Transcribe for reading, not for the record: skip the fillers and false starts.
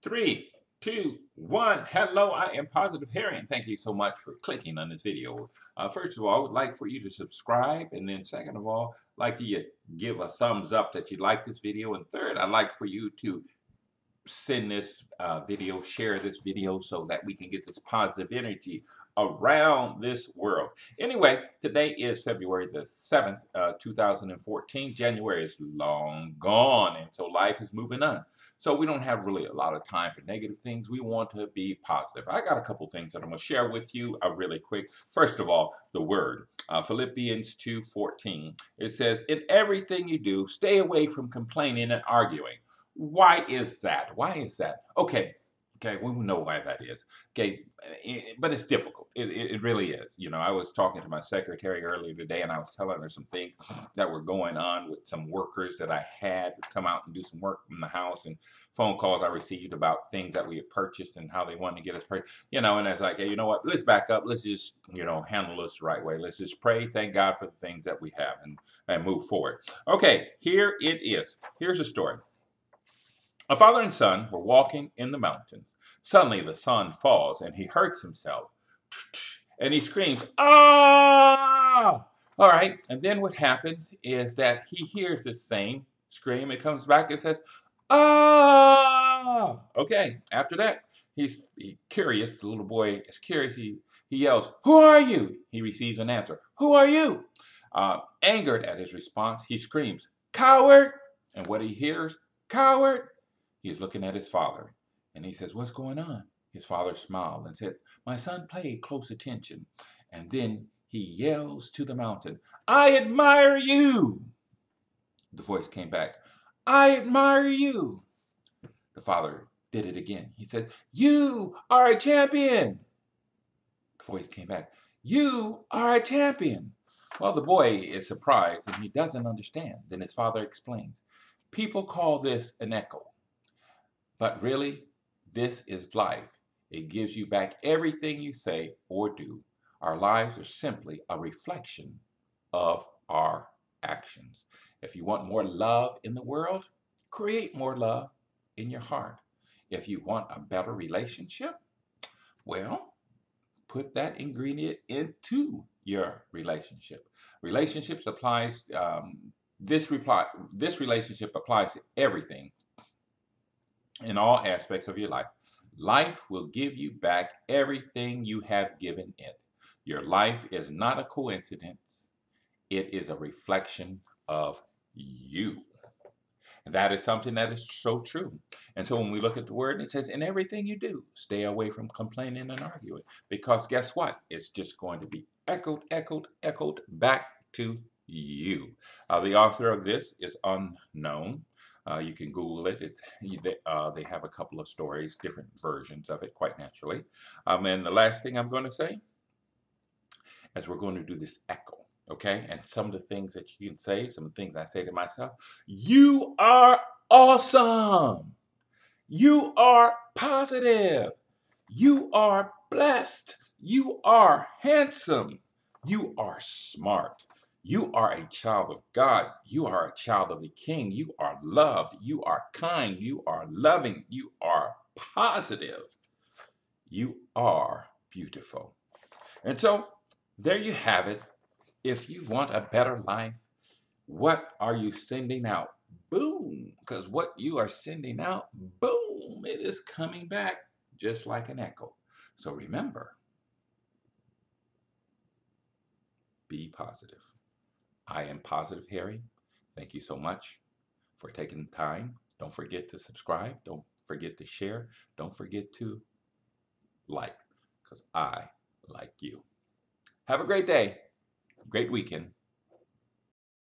Three, two, one. Hello, I am Positive Harry. Thank you so much for clicking on this video. First of all, I would like for you to subscribe. And then second of all, I'd like you to give a thumbs up that you like this video. And third, I'd like for you to send this video, share this video so that we can get this positive energy around this world. Anyway, today is February the 7th, 2014. January is long gone, and so life is moving on. So we don't have really a lot of time for negative things. We want to be positive. I got a couple things that I'm going to share with you really quick. First of all, the word. Philippians 2:14. It says, in everything you do, stay away from complaining and arguing. Why is that? Why is that? Okay, we know why that is. Okay, but it's difficult. It really is. You know, I was talking to my secretary earlier today, and I was telling her some things that were going on with some workers that I had come out and do some work in the house, and phone calls I received about things that we had purchased and how they wanted to get us paid. You know, and I was like, hey, you know what? Let's back up. Let's just, handle this the right way. Let's just pray, thank God for the things that we have, and move forward. Okay, here it is. Here's a story. A father and son were walking in the mountains. Suddenly the son falls and he hurts himself. And he screams, ah! All right, and then what happens is that he hears the same scream. It comes back and says, ah! Okay, after that, he's curious. The little boy is curious. He yells, who are you? He receives an answer, who are you? Angered at his response, he screams, coward! And what he hears, coward! He's looking at his father, and he says, what's going on? His father smiled and said, my son paid close attention. And then he yells to the mountain, I admire you. The voice came back, I admire you. The father did it again. He says, you are a champion. The voice came back, you are a champion. Well, the boy is surprised, and he doesn't understand. Then his father explains, people call this an echo. But really, this is life. It gives you back everything you say or do. Our lives are simply a reflection of our actions. If you want more love in the world, create more love in your heart. If you want a better relationship, well, put that ingredient into your relationship. Relationships applies, this relationship applies to everything in all aspects of your life. Life will give you back everything you have given it. Your life is not a coincidence. It is a reflection of you. And that is something that is so true. And so when we look at the word, it says, in everything you do, stay away from complaining and arguing. Because guess what? It's just going to be echoed back to you. The author of this is unknown. You can Google it. They have a couple of stories, different versions of it, quite naturally. And the last thing I'm going to say is we're going to do this echo, okay? And some of the things that you can say, some of the things I say to myself, you are awesome. You are positive. You are blessed. You are handsome. You are smart. You are a child of God. You are a child of the King. You are loved. You are kind. You are loving. You are positive. You are beautiful. And so there you have it. If you want a better life, what are you sending out? Boom. Because what you are sending out, boom, it is coming back just like an echo. So remember, be positive. I am Positive Harry. Thank you so much for taking the time. Don't forget to subscribe. Don't forget to share. Don't forget to like, because I like you. Have a great day. Great weekend.